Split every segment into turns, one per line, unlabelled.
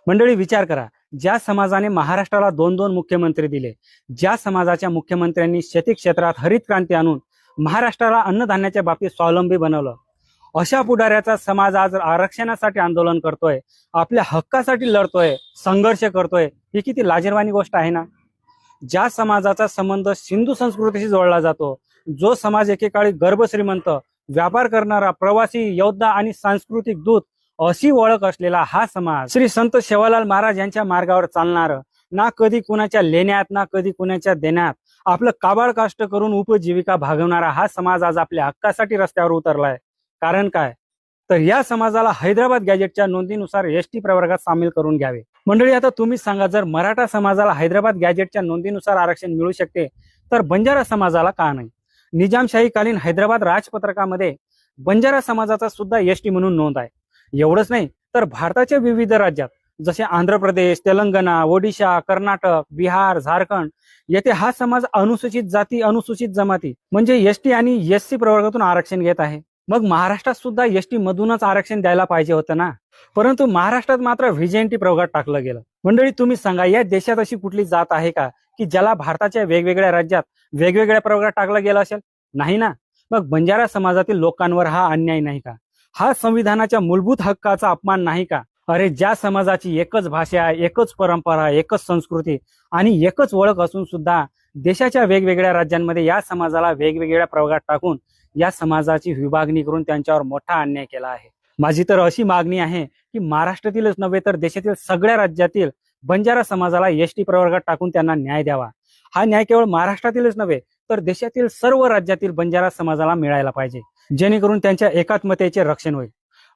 मंडळी विचार करा, ज्या समाजाने महाराष्ट्राला दोन दोन मुख्यमंत्री दिले, ज्या समाजाच्या मुख्यमंत्र्यांनी शेती क्षेत्रात हरित क्रांती आणून महाराष्ट्राला अन्नधान्याच्या बाबतीत स्वावलंबी बनवलं, अशा पुढाऱ्याचा समाज आज आरक्षणासाठी आंदोलन करतोय, आपल्या हक्कासाठी लढतोय, संघर्ष करतोय, ही किती लाजिरवाणी गोष्ट आहे ना। ज्या समाजाचा संबंध सिंधू संस्कृतीशी जोडला जातो, जो समाज एकेकाळी गर्भ श्रीमंत, व्यापार करणारा, प्रवासी, योद्धा आणि सांस्कृतिक दूत अशी ओळख असलेला हा समाज, श्री संत सेवालाल महाराज यांच्या मार्गावर चालणार, ना कधी कुणाच्या लेण्यात ना कधी कुणाच्या देण्यात आपलं काबाड काष्ट करून उपजीविका भागवणारा हा समाज आज आपल्या हक्कासाठी रस्त्यावर उतरलाय। कारण काय, तर या समाजाला हैदराबाद गॅजेटच्या नोंदीनुसार एसटी प्रवर्गात सामील करून घ्यावे। मंडळी आता तुम्ही सांगा, जर मराठा समाजाला हैदराबाद गॅजेटच्या नोंदीनुसार आरक्षण मिळू शकते, तर बंजारा समाजाला का नाही? निजामशाहीकालीन हैदराबाद राजपत्रकामध्ये बंजारा समाजाचा सुद्धा एसटी म्हणून नोंद आहे। एवढंच नाही तर भारताच्या विविध राज्यात जसे आंध्र प्रदेश, तेलंगणा, ओडिशा, कर्नाटक, बिहार, झारखंड येथे हा समाज अनुसूचित जाती, अनुसूचित जमाती म्हणजे एसटी आणि एससी प्रवर्गातून आरक्षण घेत आहे। मग महाराष्ट्रात सुद्धा एसटी मधूनच आरक्षण द्यायला पाहिजे होतं ना, परंतु महाराष्ट्रात मात्र व्हीजेएनटी प्रवर्गात टाकलं गेलं। मंडळी तुम्ही सांगा, या देशात अशी कुठली जात आहे का की ज्याला भारताच्या वेगवेगळ्या राज्यात वेगवेगळ्या प्रवर्गात टाकलं गेलं असेल? नाही ना। मग बंजारा समाजातील लोकांवर हा अन्याय नाही का? हा संविधानाच्या मूलभूत हक्काचा अपमान नाही का? अरे, ज्या समाजाची एकच भाषा, एकच परंपरा, एकच संस्कृती आणि एकच ओळख असून सुद्धा देशाच्या वेगवेगळ्या राज्यांमध्ये या समाजाला वेगवेगळ्या प्रवर्गात टाकून या समाजाची विभागणी करून त्यांच्यावर मोठा अन्याय केला आहे। माझी तर अशी मागणी आहे की महाराष्ट्रातीलच नव्हे तर देशातील सगळ्या राज्यातील बंजारा समाजाला एसटी प्रवर्गात टाकून त्यांना न्याय द्यावा। हा न्याय केवळ महाराष्ट्रातीलच नव्हे तर देशातील सर्व राज्यातील बंजारा समाजाला मिळायला पाहिजे, जेणेकरून त्यांच्या एकात्मतेचे रक्षण होईल।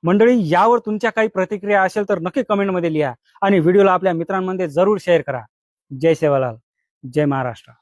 मंडळी, यावर तुमच्या काही प्रतिक्रिया असेल तर नक्की कमेंटमध्ये लिहा आणि व्हिडिओला आपल्या मित्रांमध्ये जरूर शेअर करा। जय सेवालाल, जय महाराष्ट्र।